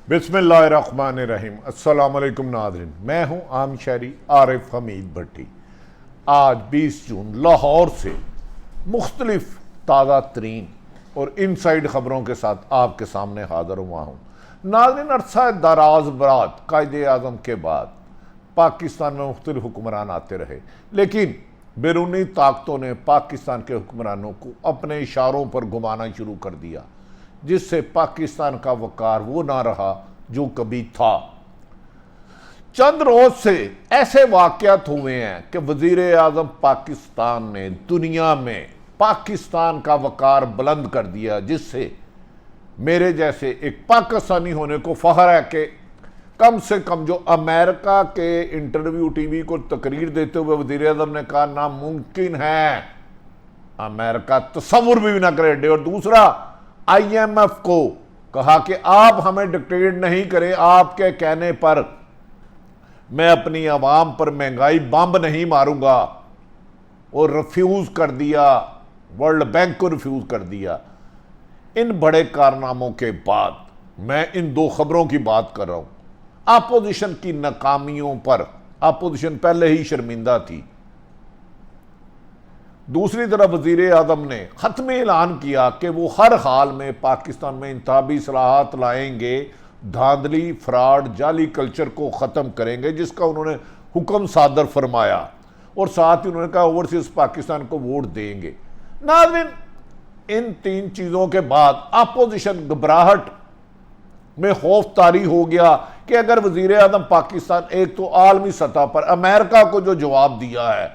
बिस्मिल्लाहिर्रहमानिर्रहीम। अस्सलाम वालेकुम नाज़रीन, मैं हूं आम शहरी आरिफ हमीद भट्टी। आज 20 जून लाहौर से मुख्तलिफ ताज़ा तरीन और इनसाइड ख़बरों के साथ आपके सामने हाज़िर हुआ हूँ। नाज़रीन, अरसा दराज बाद कायदे आज़म के बाद पाकिस्तान में मुख्तलिफ हुक्मरान आते रहे, लेकिन बैरूनी ताकतों ने पाकिस्तान के हुक्मरानों को अपने इशारों पर घुमाना शुरू कर दिया, जिससे पाकिस्तान का वकार वो ना रहा जो कभी था। चंद रोज से ऐसे वाक़यात हुए हैं कि वज़ीर आज़म पाकिस्तान ने दुनिया में पाकिस्तान का वकार बुलंद कर दिया, जिससे मेरे जैसे एक पाकिस्तानी होने को फख्र है कि कम से कम जो अमेरिका के इंटरव्यू टीवी को तकरीर देते हुए वज़ीर आज़म ने कहा नामुमकिन है, अमेरिका तसव्वुर भी ना करे। और दूसरा, IMF को कहा कि आप हमें डिक्टेट नहीं करें, आपके कहने पर मैं अपनी आवाम पर महंगाई बम नहीं मारूंगा, और रिफ्यूज कर दिया, वर्ल्ड बैंक को रिफ्यूज कर दिया। इन बड़े कारनामों के बाद मैं इन दो खबरों की बात कर रहा हूं। अपोजिशन की नाकामियों पर अपोजिशन पहले ही शर्मिंदा थी। दूसरी तरफ वज़ीर आज़म ने ख़त्मे ऐलान किया कि वो हर हाल में पाकिस्तान में इंतखाबी इस्लाहात लाएंगे, धांधली, फ्रॉड, जाली कल्चर को ख़त्म करेंगे, जिसका उन्होंने हुक्म सादर फरमाया, और साथ ही उन्होंने कहा ओवरसीज पाकिस्तान को वोट देंगे। नाज़रीन, इन तीन चीज़ों के बाद अपोजिशन घबराहट में खौफ तारी हो गया कि अगर वज़ीर आज़म पाकिस्तान एक तो आलमी सतह पर अमेरिका को जो जवाब दिया है,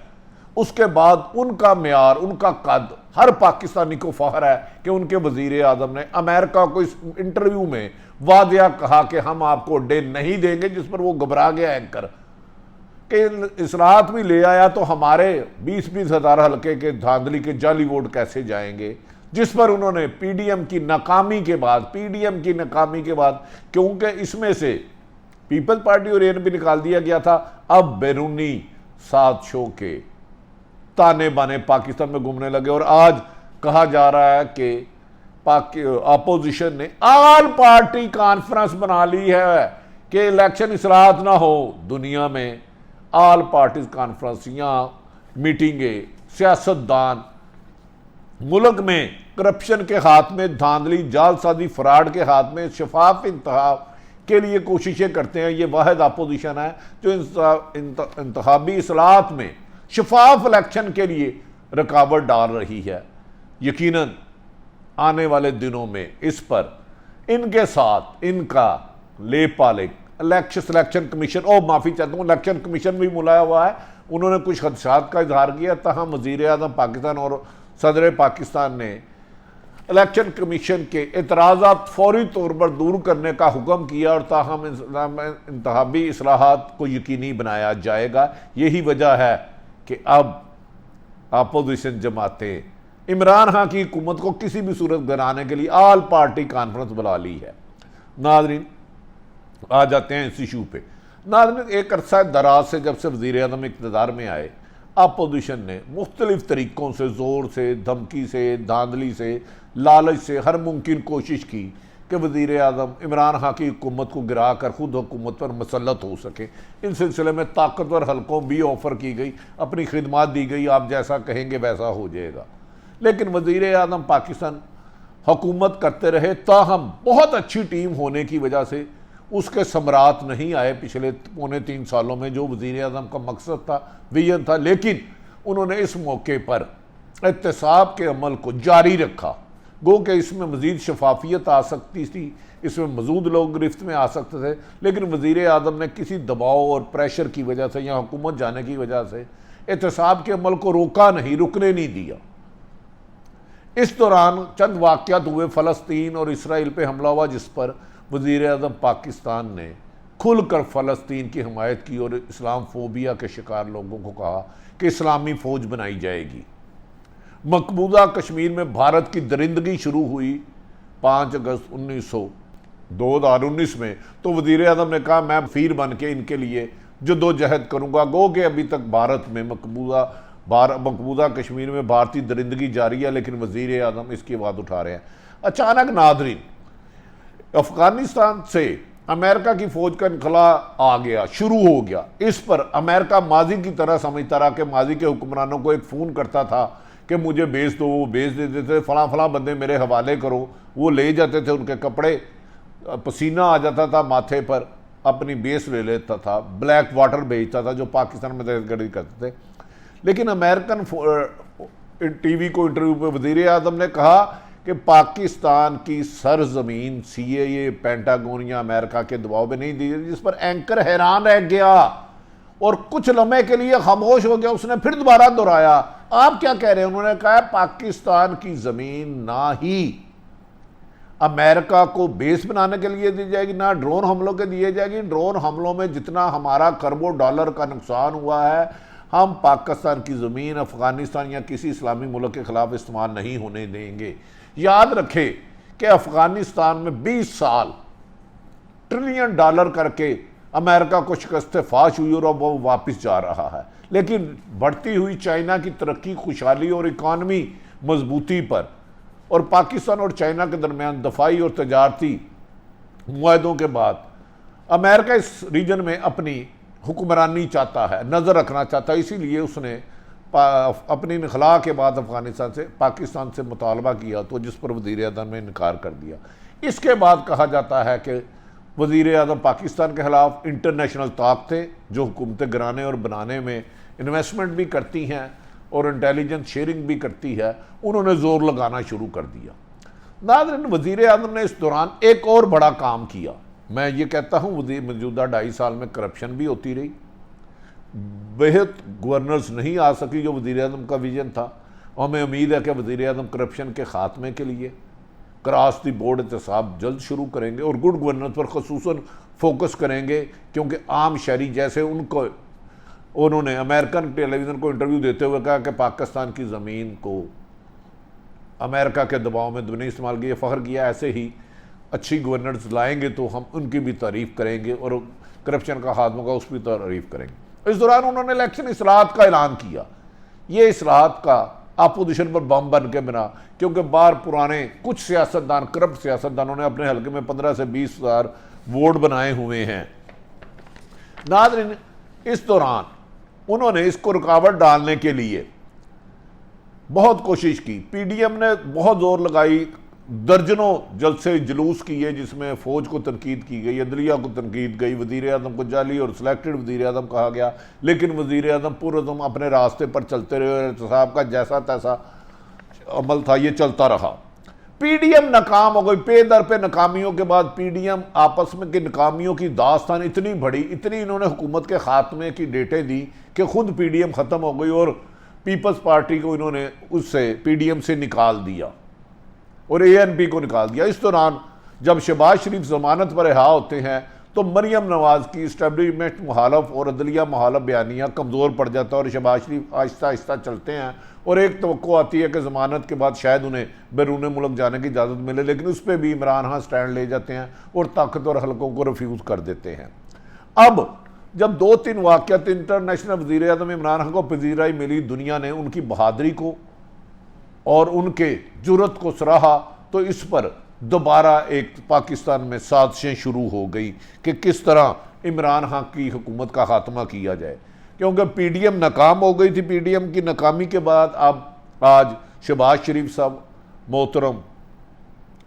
उसके बाद उनका म्यार, उनका कद, हर पाकिस्तानी को फख्र है कि उनके वज़ीर आज़म ने अमेरिका को इस इंटरव्यू में वादिया कहा कि हम आपको अड्डे नहीं देंगे, जिस पर वो घबरा गया एंकर कि इस्लाहात भी ले आया तो हमारे 20-20 हज़ार हल्के के धांधली के जाली वोट कैसे जाएंगे, जिस पर उन्होंने पीडीएम की नाकामी के बाद क्योंकि इसमें से पीपल्स पार्टी और ANP निकाल दिया गया था, अब बैरूनी साजिशों के ताने बाने पाकिस्तान में घूमने लगे। और आज कहा जा रहा है कि अपोजिशन ने ऑल पार्टी कॉन्फ्रेंस बना ली है कि इलेक्शन इस्लाहात ना हो। दुनिया में ऑल पार्टीज कॉन्फ्रेंस या मीटिंगें, सियासतदान मुल्क में करप्शन के हाथ में, धांधली, जालसाजी, फ्रॉड के हाथ में शफाफ इंतखाब के लिए कोशिशें करते हैं। ये वाहिद अपोजिशन है जो इंतखाबी इस्लाहात में शफाफ इलेक्शन के लिए रुकावट डाल रही है। यकीनन आने वाले दिनों में इस पर इनके साथ इनका लेपालिक इलेक्शन सिलेक्शन कमीशन, माफ़ी चाहता हूँ, इलेक्शन कमीशन भी मुलाया हुआ है। उन्होंने कुछ खदशात का इजहार किया, तहम वज़ीर आज़म पाकिस्तान और सदर पाकिस्तान ने इलेक्शन कमीशन के एतराज़ात फौरी तौर पर दूर करने का हुक्म किया, और ताहम इंतखाबी इस्लाहात को यकीनी बनाया जाएगा। यही वजह है कि अब अपोजिशन जमातें इमरान खान की हुकूमत को किसी भी सूरत बनाने के लिए ऑल पार्टी कॉन्फ्रेंस बुला ली है। नाज़रीन, आ जाते हैं इस इशू पे। नाज़रीन, एक अरसा दराज से जब से वज़ीर आज़म इक़्तिदार में आए, अपोजिशन ने मुख्तलिफ तरीक़ों से, ज़ोर से, धमकी से, धांधली से, लालच से हर मुमकिन कोशिश की कि वज़ीर आज़म इमरान खान की हुकूमत को गिरा कर खुद हुकूमत पर मुसल्लत हो सके। इन सिलसिले में ताकतवर हल्कों भी ऑफ़र की गई, अपनी खिदमत दी गई, आप जैसा कहेंगे वैसा हो जाएगा। लेकिन वज़ीर आज़म पाकिस्तान हुकूमत करते रहे, ताहम बहुत अच्छी टीम होने की वजह से उसके सम्राट नहीं आए पिछले 2.25 सालों में, जो वज़ीर आज़म का मकसद था, विजन था। लेकिन उन्होंने इस मौके पर एहतसाब के अमल को जारी रखा। गो कि इसमें मज़ीद शफाफियत आ सकती थी, इसमें मौजूद लोग गिरफ्त में आ सकते थे, लेकिन वज़ीर आज़म ने किसी दबाव और प्रेशर की वजह से या हुकूमत जाने की वजह से एहतसाब के अमल को रोका नहीं, रुकने नहीं दिया। इस दौरान चंद वाक़यात हुए, फ़लस्तीन और इसराइल पे हमला हुआ, जिस पर वज़ीर आज़म पाकिस्तान ने खुलकर फ़लस्तीन की हमायत की और इस्लाम फोबिया के शिकार लोगों को कहा कि इस्लामी फ़ौज बनाई जाएगी। मकबूजा कश्मीर में भारत की दरिंदगी शुरू हुई 5 अगस्त 2019 में, तो वज़ीर आज़म ने कहा मैं फीर बन के इनके लिए जद्दोजहद करूँगा। गो कि अभी तक भारत में मकबूजा कश्मीर में भारतीय दरिंदगी जारी है, लेकिन वज़ीर आज़म इसकी आवाज़ उठा रहे हैं। अचानक नाज़रीन, अफ़गानिस्तान से अमेरिका की फौज का इनखला आ गया, शुरू हो गया। इस पर अमेरिका माजी की तरह समझता रहा कि माजी के हुक्मरानों को एक फ़ोन करता था कि मुझे बेच दो, वो बेच देते थे, फलां फलां बंदे मेरे हवाले करो, वो ले जाते थे, उनके कपड़े, पसीना आ जाता था माथे पर, अपनी बेस ले लेता था, ब्लैक वाटर भेजता था जो पाकिस्तान में दहशतगर्दी करते थे। लेकिन अमेरिकन टीवी को इंटरव्यू पे वज़ीर आज़म ने कहा कि पाकिस्तान की सरजमीन CIA, पेंटागन या अमेरिका के दबाव में नहीं दी, जिस पर एंकर हैरान रह गया और कुछ लम्हे के लिए खामोश हो गया। उसने फिर दोबारा दोहराया, आप क्या कह रहे हैं? उन्होंने कहा पाकिस्तान की जमीन ना ही अमेरिका को बेस बनाने के लिए दी जाएगी, ना ड्रोन हमलों के दिए जाएगी। ड्रोन हमलों में जितना हमारा खरबों डॉलर का नुकसान हुआ है, हम पाकिस्तान की ज़मीन अफ़गानिस्तान या किसी इस्लामी मुल्क के ख़िलाफ़ इस्तेमाल नहीं होने देंगे। याद रखें कि अफ़गानिस्तान में 20 साल $1 ट्रिलियन करके अमेरिका को शिकस्त फाश हुई और अब वो वापस जा रहा है। लेकिन बढ़ती हुई चाइना की तरक्की, खुशहाली और इकानमी मजबूती पर और पाकिस्तान और चाइना के दरमियान दफाई और तजारती मुआहदों के बाद अमेरिका इस रीजन में अपनी हुक्मरानी चाहता है, नज़र रखना चाहता है। इसीलिए उसने अपनी इनखला के बाद अफ़गानिस्तान से, पाकिस्तान से मुतालबा किया, तो जिस पर वज़ीर आज़म ने इनकार कर दिया। इसके बाद कहा जाता है कि वज़ीर आज़म पाकिस्तान के ख़िलाफ़ इंटरनेशनल ताकतें जो हुकूमतें गिराने और बनाने में इन्वेस्टमेंट भी करती हैं और इंटेलिजेंस शेयरिंग भी करती है, उन्होंने ज़ोर लगाना शुरू कर दिया। नाज़रीन, वज़ीर आज़म ने इस दौरान एक और बड़ा काम किया। मैं ये कहता हूँ मौजूदा 2.5 साल में करप्शन भी होती रही, बेहद गवर्नर्स नहीं आ सकी जो वज़ीर आज़म का विजन था। और हमें उम्मीद है कि वज़ीर आज़म करप्शन के ख़ात्मे के लिए क्रॉस द बोर्ड एहतसाब जल्द शुरू करेंगे और गुड गवर्नेंस पर खसूसन फोकस करेंगे, क्योंकि आम शहरी जैसे उनको, उन्होंने अमेरिकन टेलीविज़न को इंटरव्यू देते हुए कहा कि पाकिस्तान की ज़मीन को अमेरिका के दबाव में नहीं इस्तेमाल किया, फ़ख्र किया। ऐसे ही अच्छी गवर्नेंस लाएंगे तो हम उनकी भी तारीफ़ करेंगे और करप्शन का खात्मा का उस पर तारीफ़ करेंगे। इस दौरान उन्होंने इलेक्शन इसलाहत का ऐलान किया। ये इसलाहत का अपोजिशन पर बम बन के बना, क्योंकि बार पुराने कुछ सियासतदान, करप्ट सियासतदानों ने अपने हल्के में 15 से 20 हज़ार वोट बनाए हुए हैं। नाज़रीन, इस दौरान उन्होंने इसको रुकावट डालने के लिए बहुत कोशिश की। PDM ने बहुत जोर लगाई, दर्जनों जलसे जुलूस किए जिसमें फ़ौज को तनकीद की गई, अदलिया को तनकीद गई, वज़ीर आज़म को जाली और सिलेक्टेड वज़ीर आज़म कहा गया। लेकिन वज़ीर आज़म पुरअज़म अपने रास्ते पर चलते रहे और एहतसाब का जैसा तैसा अमल था ये चलता रहा। PDM नाकाम हो गई। पे दर पे नाकामियों के बाद PDM आपस में की नाकामियों की दास्तान इतनी बड़ी, इतनी इन्होंने हुकूमत के ख़ात्मे की डेटें दी कि खुद PDM ख़त्म हो गई और पीपल्स पार्टी को इन्होंने उससे PDM से निकाल दिया और ANP को निकाल दिया। इस दौरान जब शहबाज शरीफ ज़मानत पर रिहा होते हैं तो मरियम नवाज़ की इस्टेब्लिशमेंट मुखालफ और अदलिया मुखालफ बयानिया कमज़ोर पड़ जाता है और शहबाज शरीफ आहिस्ता आहिस्ता चलते हैं और एक तवक्को आती है कि ज़मानत के बाद शायद उन्हें बैरून मुल्क जाने की इजाज़त मिले, लेकिन उस पर भी इमरान खान स्टैंड ले जाते हैं और ताकतवर हलकों को रिफ्यूज़ कर देते हैं। अब जब 2-3 वाक़यात इंटरनेशनल वज़ीर आज़म इमरान खान को पजीराई मिली, दुनिया ने उनकी बहादरी को और उनके जुर्रत को सराहा, तो इस पर दोबारा एक पाकिस्तान में साजिशें शुरू हो गई कि किस तरह इमरान खान की हुकूमत का खात्मा किया जाए, क्योंकि PDM नाकाम हो गई थी। PDM की नाकामी के बाद अब आज शहबाज शरीफ साहब, मोहतरम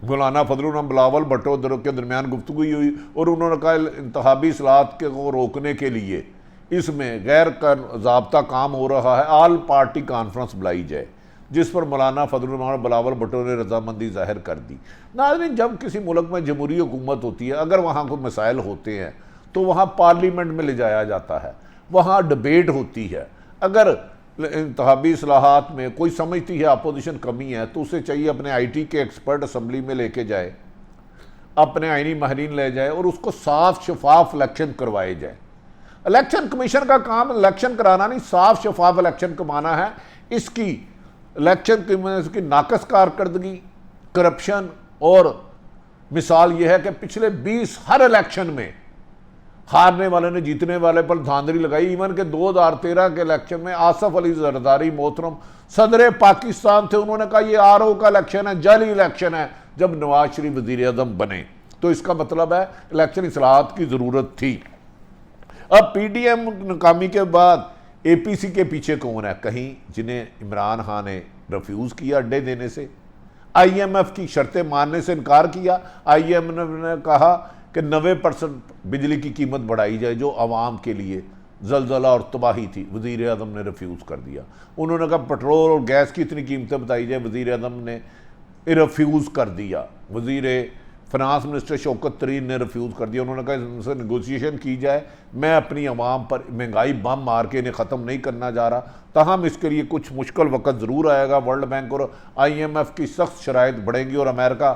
मौलाना फजलुर बिलावल भुट्टो के दरमियान गुफ्तगू हुई और उन्होंने कहा इंतखाबी इस्लाहत को रोकने के लिए इसमें गैर ज़ाब्ता काम हो रहा है, आल पार्टी कॉन्फ्रेंस बुलाई जाए, जिस पर मौलाना फजलुर बिलावल भुट्टो ने रजामंदी जाहिर कर दी। नाज़रीन, जब किसी मुल्क में जमहूरी हुकूमत होती है, अगर वहाँ कोई मसाइल होते हैं तो वहाँ पार्लियामेंट में ले जाया जाता है, वहाँ डिबेट होती है। अगर इंतखाबी इस्लाहात में कोई समझती है अपोजिशन कमी है तो उसे चाहिए अपने IT के एक्सपर्ट असम्बली में लेके जाए, अपने आइनी माहिरीन ले जाए और उसको साफ शफाफ इलेक्शन करवाए जाए। इलेक्शन कमीशन का काम इलेक्शन कराना नहीं, साफ शफाफ इलेक्शन करवाना है। इसकी इलेक्शन की नाकस कारकर्दगी, करप्शन और मिसाल यह है कि पिछले 20 हर इलेक्शन में हारने वाले ने जीतने वाले पर धांधली लगाई। इवन के 2013 के इलेक्शन में आसफ अली जरदारी मोहतरम सदर पाकिस्तान थे, उन्होंने कहा यह RO का इलेक्शन है, जाली इलेक्शन है, जब नवाज शरीफ वज़ीर आज़म बने तो इसका मतलब है इलेक्शन इस्लाहात की ज़रूरत थी। अब पीडीएम नाकामी के बाद एपीसी के पीछे कौन है? कहीं जिन्हें इमरान खान ने रिफ्यूज़ किया अड्डे देने से, आईएमएफ की शर्तें मानने से इनकार किया। आईएमएफ ने कहा कि 90% बिजली की कीमत बढ़ाई जाए जो आवाम के लिए जलजला और तबाही थी, वज़ीर आज़म ने रिफ्यूज़ कर दिया। उन्होंने कहा पेट्रोल और गैस की इतनी कीमतें बताई जाए, वज़ीर आज़म ने रिफ्यूज़ कर दिया। वज़ीर फाइनेंस मिनिस्टर शौकत तरीन ने रिफ्यूज़ कर दिया। उन्होंने कहा इनसे नेगोशिएशन की जाए, मैं अपनी आवाम पर महंगाई बम मार के इन्हें ख़त्म नहीं करना जा रहा, ताहम इसके लिए कुछ मुश्किल वक्त ज़रूर आएगा। वर्ल्ड बैंक और IMF की सख्त शराइत बढ़ेंगी और अमेरिका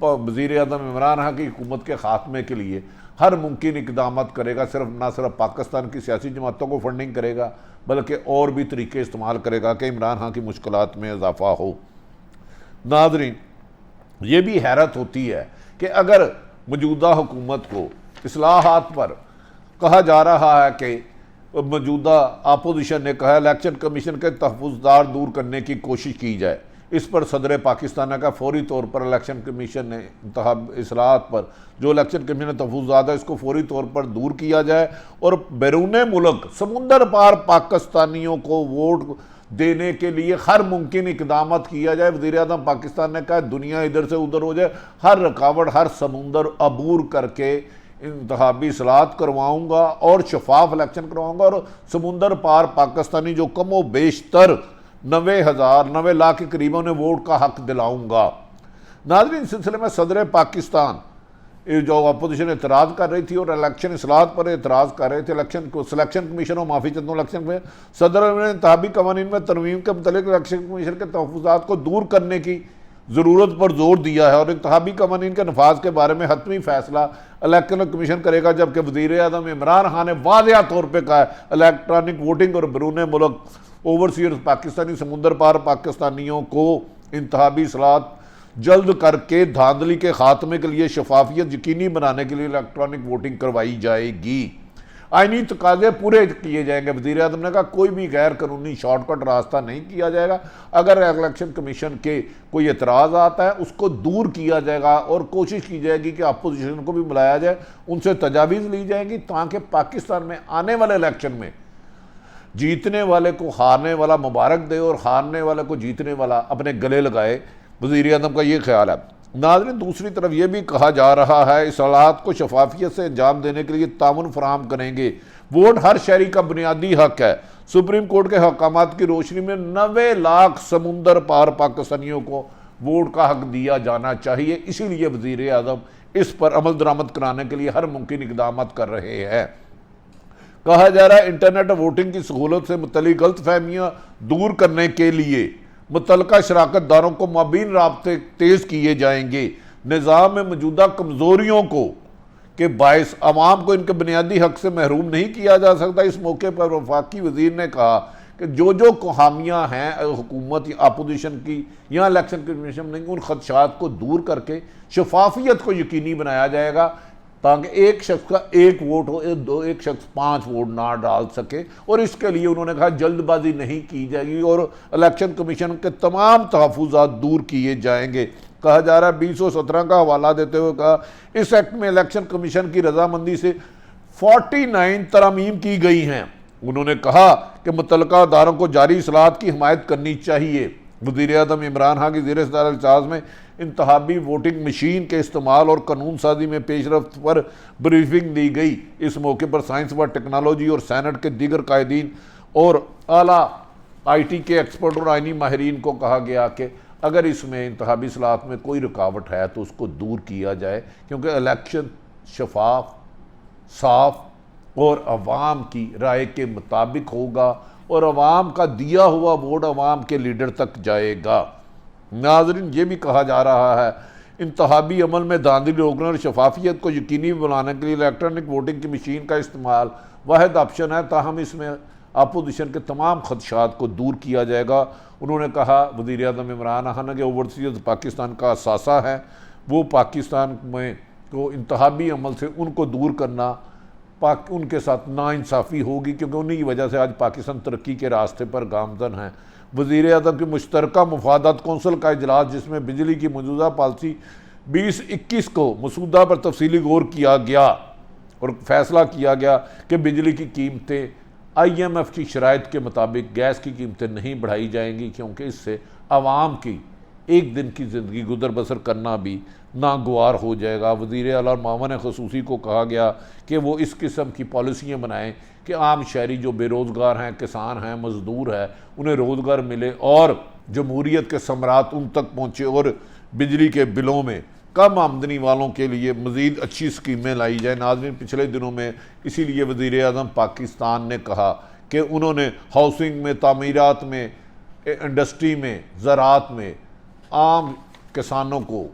वज़ीर आज़म इमरान खान की हुकूमत के ख़ात्मे के लिए हर मुमकिन इकदाम करेगा। ना सिर्फ पाकिस्तान की सियासी जमातों को फंडिंग करेगा बल्कि और भी तरीके इस्तेमाल करेगा कि इमरान खान की मुश्किलात में इजाफा हो। नाज़रीन, ये भी हैरत होती है कि अगर मौजूदा हुकूमत को इस्लाहात पर कहा जा रहा है कि मौजूदा अपोजिशन ने कहा इलेक्शन कमीशन के तहफ़्फ़ुज़दार दूर करने की कोशिश की जाए, इस पर सदर पाकिस्तान ने कहा फौरी तौर पर इलेक्शन कमीशन ने इस्लाहात पर जो इलेक्शन कमीशन तहफ़्फ़ुज़दार है इसको फौरी तौर पर दूर किया जाए और बैरून मुल्क समुंदर पार पाकिस्तानियों को वोट देने के लिए हर मुमकिन इकदाम किया जाए। वज़ीर आज़म पाकिस्तान ने कहा दुनिया इधर से उधर हो जाए, हर रुकावट हर समुंदर अबूर करके इंतखाबी इस्लाहात करवाऊँगा और शफाफ इलेक्शन करवाऊँगा और समुंदर पार पाकिस्तानी जो कम व बेशतर 90 लाख के करीब उन्हें वोट का हक दिलाऊँगा। नाज़रीन, इस सिलसिले में सदर पाकिस्तान जो अपोजिशन एतराज़ कर रही थी और इलेक्शन इस्लाहात पर एतराज़ कर रहे थे, सिलेक्शन कमीशन और माफ़ी चंदों इलेक्शन में सदर ने इंतखाबी कवानीन में तरमीम के मुतालिक इलेक्शन कमीशन के तहफ़्फ़ुज़ात को दूर करने की ज़रूरत पर जोर दिया है और इंतखाबी कवानीन के नफाज के बारे में हतमी फैसला इलेक्शन कमीशन करेगा। जबकि वज़ीर आज़म इमरान खान ने वाज़ेह तौर पर कहा है इलेक्ट्रॉनिक वोटिंग और बैरून मुल्क ओवरसीज पाकिस्तानी समुंदर पार पाकिस्तानियों को इंतखाबी इस्लाहात जल्द करके धांधली के खात्मे के लिए शफाफियत यकीनी बनाने के लिए इलेक्ट्रॉनिक वोटिंग करवाई जाएगी, आईनी तकाजे पूरे किए जाएंगे। वज़ीर आज़म ने कहा कोई भी गैर कानूनी शॉर्टकट रास्ता नहीं किया जाएगा। अगर इलेक्शन कमीशन के कोई एतराज़ आता है उसको दूर किया जाएगा और कोशिश की जाएगी कि अपोजिशन को भी बुलाया जाए, उनसे तजावीज़ ली जाएगी ताकि पाकिस्तान में आने वाले इलेक्शन में जीतने वाले को हारने वाला मुबारक दे और हारने वाले को जीतने वाला अपने गले लगाए। वज़ीर आज़म का ये ख्याल है। नाज़रीन, दूसरी तरफ यह भी कहा जा रहा है इस्लाहात को शफाफियत से अंजाम देने के लिए ताउन फराहम करेंगे। वोट हर शहरी का बुनियादी हक है। सुप्रीम कोर्ट के अहकामात की रोशनी में 90 लाख समुंदर पार पाकिस्तानियों को वोट का हक दिया जाना चाहिए। इसीलिए वज़ीर आज़म इस पर अमल दरामद कराने के लिए हर मुमकिन इक़दाम कर रहे हैं। कहा जा रहा है इंटरनेट वोटिंग की सहूलत से मुतल्लिक़ गलत फहमियाँ दूर करने के लिए मुतल्लिक़ा शराकतदारों को माबीन राब्ते तेज़ किए जाएंगे। निज़ाम में मौजूदा कमज़ोरियों को के बायस आवाम को इनके बुनियादी हक से महरूम नहीं किया जा सकता। इस मौके पर वफाकी वज़ीर ने कहा कि जो खामियाँ हैं हुकूमत या अपोजिशन की या इलेक्शन कमीशन नहीं, उन खदशात को दूर करके शफाफियत को यकीनी बनाया जाएगा ताकि एक शख्स का एक वोट हो, एक शख्स 5 वोट ना डाल सके। और इसके लिए उन्होंने कहा जल्दबाजी नहीं की जाएगी और इलेक्शन कमीशन के तमाम तहफ़्फ़ुज़ात दूर किए जाएंगे। कहा जा रहा है 2017 का हवाला देते हुए कहा इस एक्ट में इलेक्शन कमीशन की रजामंदी से 49 तरमीम की गई हैं। उन्होंने कहा कि मुतल्लिक़ा अदारों को जारी इस्लाहात की हिमायत करनी चाहिए। वज़ीर आज़म इमरान खान की ज़ेर-ए-सदारत इजलास में इंतखाबी वोटिंग मशीन के इस्तेमाल और कानून साजी में पेशरफ्त पर ब्रीफिंग दी गई। इस मौके पर साइंस व टेक्नोलॉजी और सैनेट के दीगर कायदीन और आला IT के एक्सपर्ट और आइनी माहिरीन को कहा गया कि अगर इसमें इंतखाबी इस्लाहात में कोई रुकावट है तो उसको दूर किया जाए, क्योंकि इलेक्शन शफाफ, साफ और अवाम की राय के मुताबिक होगा और अवाम का दिया हुआ वोट अवाम के लीडर तक जाएगा। नाज़रीन, ये भी कहा जा रहा है इंतखाबी अमल में धांधली रोकने और शफाफियत को यकीनी बनाने के लिए इलेक्ट्रॉनिक वोटिंग की मशीन का इस्तेमाल वाहिद ऑप्शन है, ताहम इसमें अपोजिशन के तमाम खदशात को दूर किया जाएगा। उन्होंने कहा वज़ीर आज़म इमरान खान के ओवरसीज पाकिस्तान का असासा है, वो पाकिस्तान में को इंतखाबी अमल से उनको दूर करना उनके साथ नाइंसाफ़ी होगी, क्योंकि उन्हीं की वजह से आज पाकिस्तान तरक्की के रास्ते पर गामज़न है। वज़ीर आज़म की मुश्तरका मुफादात कौंसिल का इजलास जिसमें बिजली की मौजूदा पॉलिसी 2021 को मसूदा पर तफसीली गौर किया गया और फैसला किया गया कि बिजली की कीमतें IMF की शराइत के मुताबिक गैस की कीमतें नहीं बढ़ाई जाएंगी, क्योंकि इससे आवाम की एक दिन की ज़िंदगी गुजर बसर करना भी नागवार हो जाएगा। वज़ीर आला मामन खसूसी को कहा गया कि वो इस किस्म की पॉलिसियाँ बनाएं कि आम शहरी जो बेरोज़गार हैं, किसान हैं, मज़दूर हैं, उन्हें रोज़गार मिले और जमहूरियत के समरात उन तक पहुँचे और बिजली के बिलों में कम आमदनी वालों के लिए मज़ीद अच्छी स्कीमें लाई जाए। नाज़रीन, पिछले दिनों में इसीलिए वज़ीर आज़म पाकिस्तान ने कहा कि उन्होंने हाउसिंग में, तामीरात में, इंडस्ट्री में, ज़राअत में आम किसानों को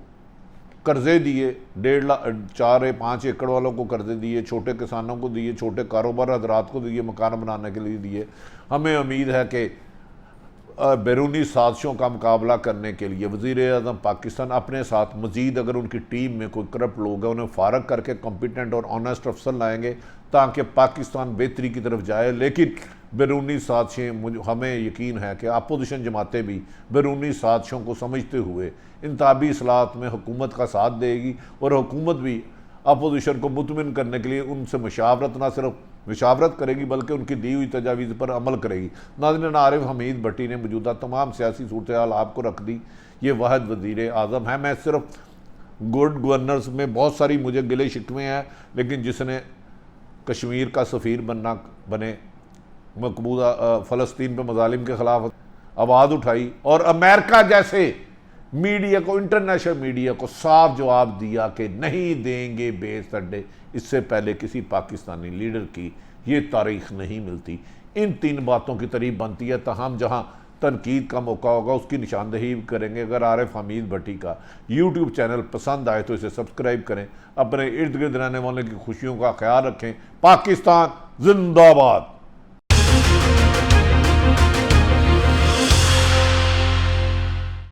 कर्ज़े दिए, 1.5 लाख 4-5 एकड़ वालों को कर्ज़े दिए, छोटे किसानों को दिए, छोटे कारोबार हजरात को दिए, मकान बनाने के लिए दिए। हमें उम्मीद है कि बैरूनी साजिशों का मुकाबला करने के लिए वज़ीर आज़म पाकिस्तान अपने साथ मज़ीद, अगर उनकी टीम में कोई करप्ट लोग हैं, उन्हें फ़ारग करके कॉम्पिटेंट और ऑनेस्ट अफसर लाएंगे ताकि पाकिस्तान बेहतरी की तरफ जाए। लेकिन बैरूनी साजिशें, हमें यकीन है कि अपोजिशन जमातें भी बैरूनी साजिशों को समझते हुए इंतखाबी इस्लाहत में हुकूमत का साथ देगी और हुकूमत भी अपोजिशन को मुतमिन करने के लिए उनसे मशावरत, ना सिर्फ मशावरत करेगी बल्कि उनकी दी हुई तजावीज़ पर अमल करेगी। नाज़रीन, आरिफ हमीद भट्टी ने मौजूदा तमाम सियासी सूरत हाल आपको रख दी। ये वाहिद वज़ीर आज़म है। मैं सिर्फ गुड गवर्नर्स में बहुत सारी मुझे गिले शिकवे हैं, लेकिन जिसने कश्मीर का सफ़ीर बने, मकबूजा फ़लस्तीन पर मज़ालिम के ख़िलाफ़ आवाज़ उठाई और अमेरिका जैसे मीडिया को, इंटरनेशनल मीडिया को साफ जवाब दिया कि नहीं देंगे बेस अड्डे, इससे पहले किसी पाकिस्तानी लीडर की ये तारीख नहीं मिलती। इन 3 बातों की तारीफ बनती है। तहम जहाँ तनकीद का मौका होगा उसकी निशानदेही करेंगे। अगर आरिफ हमीद भट्टी का यूट्यूब चैनल पसंद आए तो इसे सब्सक्राइब करें। अपने इर्द गिर्द रहने वालों की खुशियों का ख्याल रखें। पाकिस्तान जिंदाबाद।